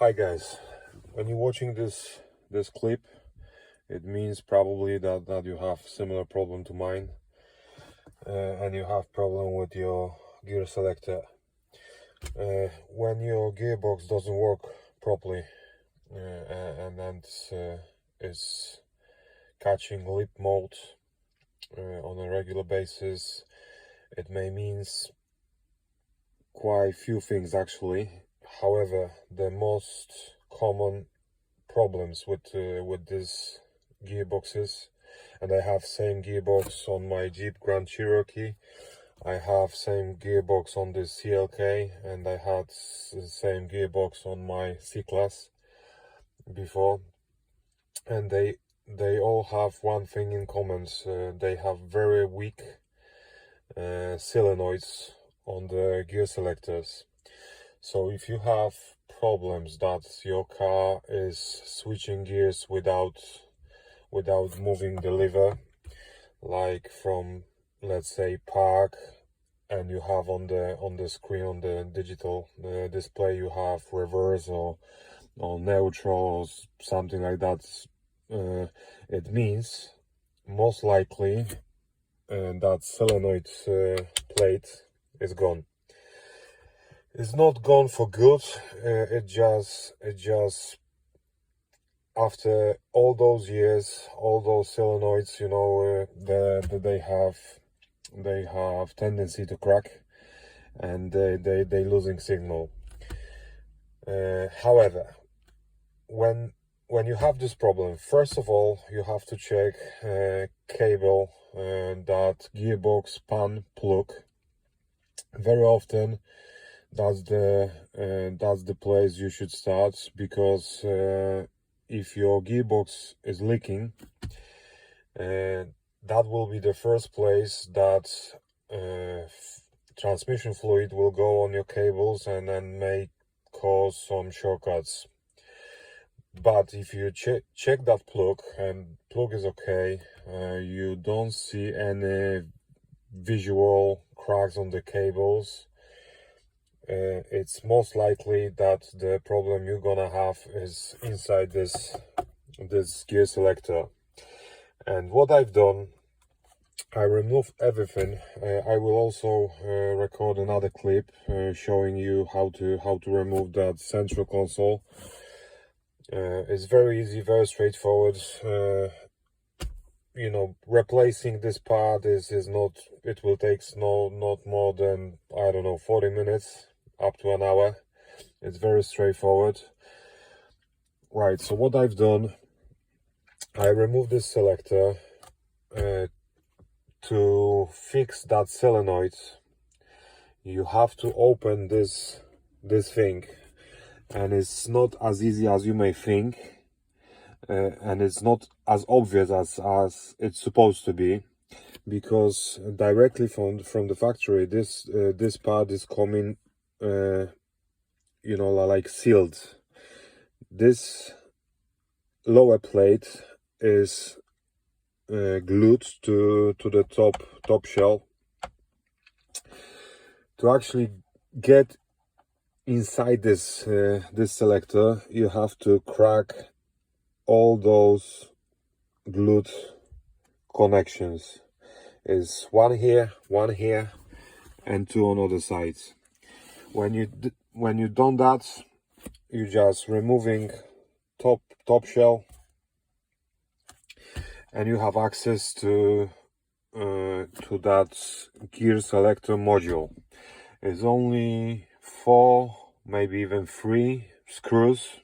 Hi guys, when you're watching this clip, it means probably that you have similar problem to mine, and you have problem with your gear selector. When your gearbox doesn't work properly, and then it's catching lip mode on a regular basis, it may means quite few things actually. However, the most common problems with this gearboxes, and I have same gearbox on my Jeep Grand Cherokee, I have same gearbox on this CLK, and I had the same gearbox on my C-Class before, and they all have one thing in common. They have very weak solenoids on the gear selectors. So if you have problems that your car is switching gears without moving the lever, like from, let's say, park, and you have on the screen, on the digital display, you have reverse or neutral or something like that, it means most likely that solenoid plate is gone. It's not gone for good. It just after all those years, all those solenoids, you know, they have tendency to crack, and they losing signal. However, when you have this problem, first of all, you have to check cable, that gearbox pan plug. Very often, that's the place you should start, because if your gearbox is leaking, that will be the first place that transmission fluid will go on your cables and then may cause some shortcuts. But if you check that plug and plug is okay, you don't see any visual cracks on the cables, it's most likely that the problem you're gonna have is inside this gear selector. And what I've done, I removed everything. I will also record another clip showing you how to remove that central console. It's very easy, very straightforward. You know, replacing this part is not, it will take not more than, I don't know, 40 minutes up to an hour. It's very straightforward. Right, so what I've done, I removed this selector. To fix that solenoid, you have to open this thing, and it's not as easy as you may think, and it's not as obvious as it's supposed to be, because directly from the factory, this part is coming, you know, like sealed. This lower plate is glued to the top shell. To actually get inside this selector, you have to crack all those glued connections. Is one here, and two on other sides. When you done that, you just removing top shell, and you have access to that gear selector module. It's only 4, maybe even 3 screws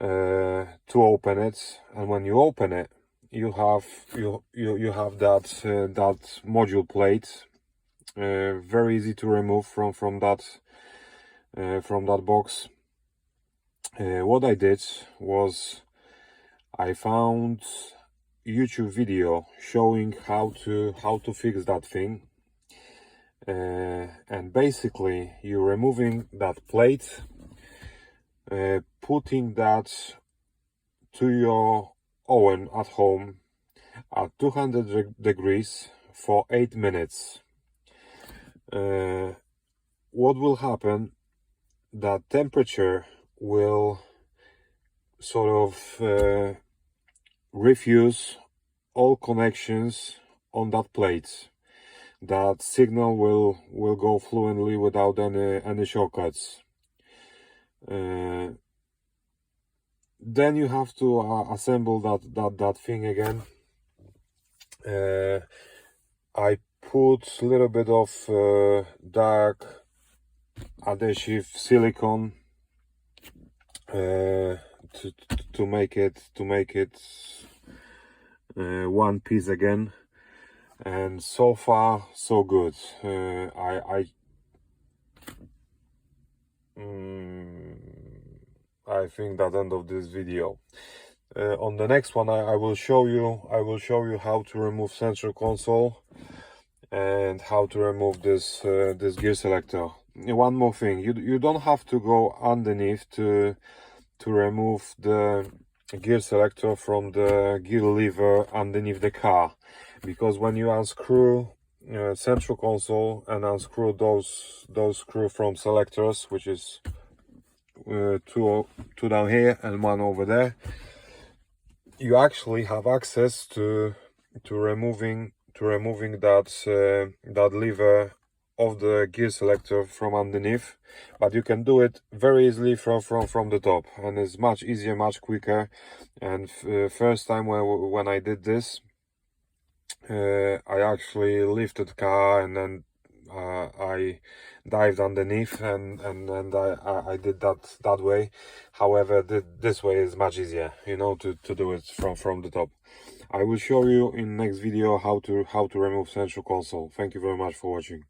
to open it, and when you open it, you have that module plate, very easy to remove from that box. What I did was, I found YouTube video showing how to fix that thing, and basically you're removing that plate, putting that to your oven at home at 200 degrees for 8 minutes. What will happen, that temperature will sort of refuse all connections on that plate. That signal will go fluently without any shortcuts. Then you have to assemble that thing again. I put a little bit of dark adhesive silicone to make it one piece again, and so far so good. I think that's the end of this video. On the next one, I will show you how to remove central console and how to remove this this gear selector. One more thing, you don't have to go underneath to remove the gear selector from the gear lever underneath the car, because when you unscrew central console and unscrew those screws from selectors, which is two down here and one over there, you actually have access to removing that lever of the gear selector from underneath, but you can do it very easily from the top, and it's much easier, much quicker. And first time when I did this, I actually lifted the car and then I dived underneath and I did that way. However, this way is much easier, you know, to do it from the top. I will show you in next video how to remove central console. Thank you very much for watching.